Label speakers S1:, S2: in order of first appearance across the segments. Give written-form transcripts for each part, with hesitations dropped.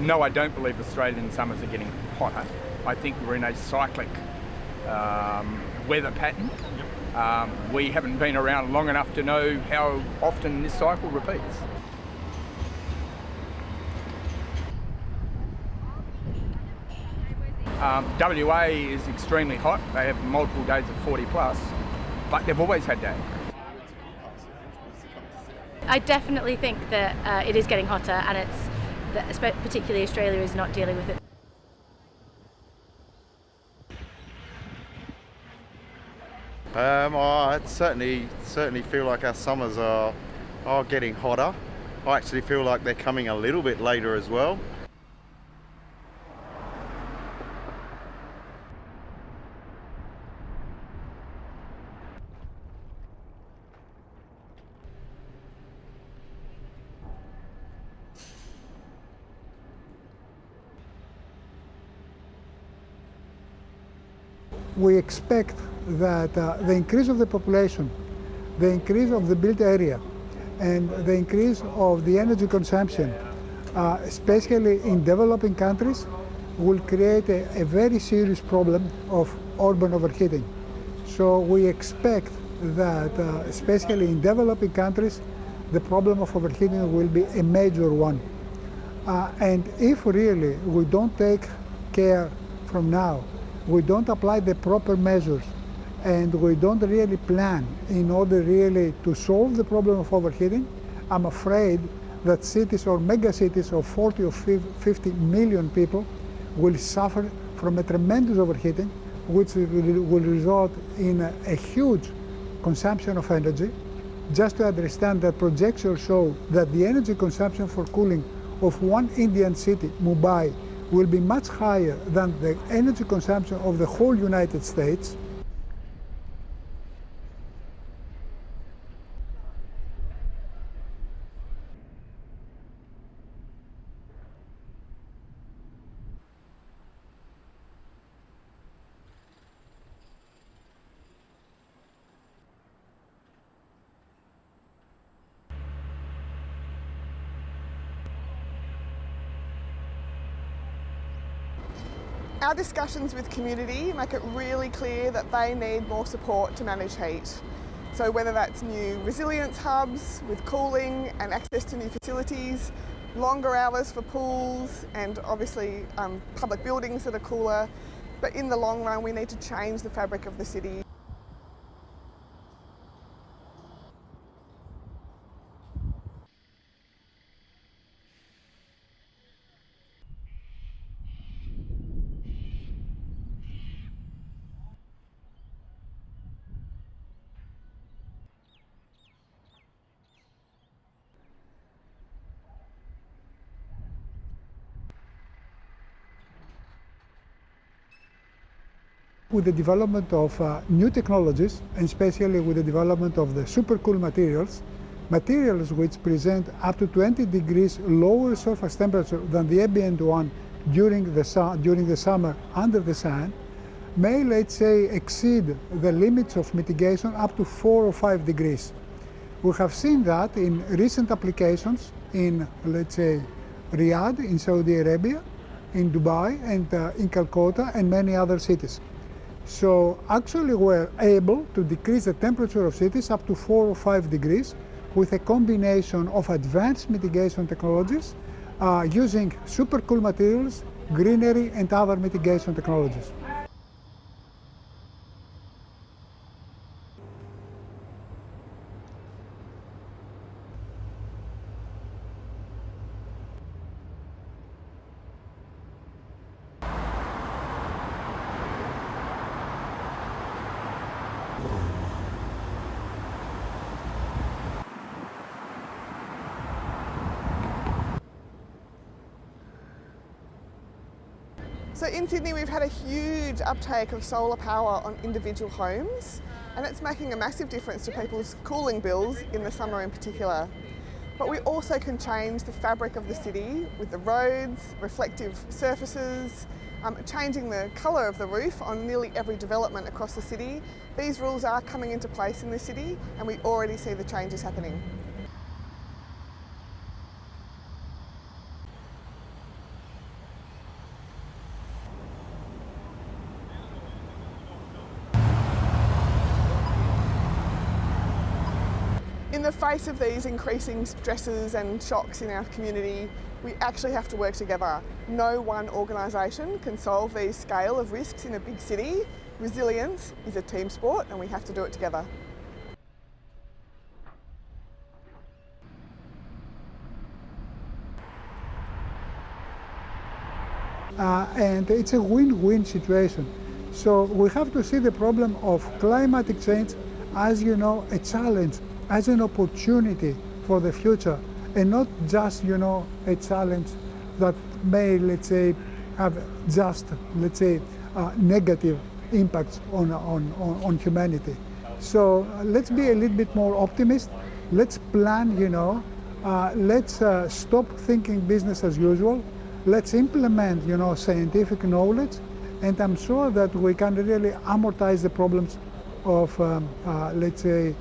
S1: No, I don't believe Australian summers are getting hotter. I think we're in a cyclic weather pattern. We haven't been around long enough to know how often this cycle repeats. WA is extremely hot. They have multiple days of 40 plus, but they've always had that.
S2: I definitely think that it is getting hotter, and particularly Australia is not dealing with it.
S3: I certainly feel like our summers are getting hotter. I actually feel like they're coming a little bit later as well.
S4: We expect that the increase of the population, the increase of the built area, and the increase of the energy consumption, especially in developing countries, will create a very serious problem of urban overheating. So we expect that, especially in developing countries, the problem of overheating will be a major one. And if really we don't take care from now, we don't apply the proper measures, and we don't really plan in order really to solve the problem of overheating, I'm afraid that cities or megacities of 40 or 50 million people will suffer from a tremendous overheating, which will result in a huge consumption of energy. Just to understand that projections show that the energy consumption for cooling of one Indian city, Mumbai, will be much higher than the energy consumption of the whole United States.
S5: Our discussions with community make it really clear that they need more support to manage heat. So whether that's new resilience hubs with cooling and access to new facilities, longer hours for pools, and obviously public buildings that are cooler. But in the long run, we need to change the fabric of the city.
S4: With the development of new technologies, and especially with the development of the super cool materials which present up to 20 degrees lower surface temperature than the ambient one during the summer under the sun, may, let's say, exceed the limits of mitigation up to 4 or 5 degrees. We have seen that in recent applications in, let's say, Riyadh in Saudi Arabia, in Dubai, and in Calcutta, and many other cities. So actually we're able to decrease the temperature of cities up to 4 or 5 degrees with a combination of advanced mitigation technologies using super cool materials, greenery, and other mitigation technologies.
S5: So in Sydney, we've had a huge uptake of solar power on individual homes, and it's making a massive difference to people's cooling bills in the summer in particular. But we also can change the fabric of the city with the roads, reflective surfaces, changing the colour of the roof on nearly every development across the city. These rules are coming into place in the city, and we already see the changes happening. the face of these increasing stresses and shocks in our community, we actually have to work together. No one organisation can solve these scale of risks in a big city. Resilience is a team sport and we have to do it together.
S4: And it's a win-win situation. So we have to see the problem of climatic change as, you know, a challenge, as an opportunity for the future, and not just, you know, a challenge that may, let's say, have just, let's say, negative impacts on humanity. So let's be a little bit more optimist. Let's plan, you know, let's stop thinking business as usual. Let's implement, you know, scientific knowledge, and I'm sure that we can really amortize the problems of, let's say,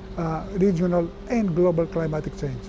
S4: regional and global climatic change.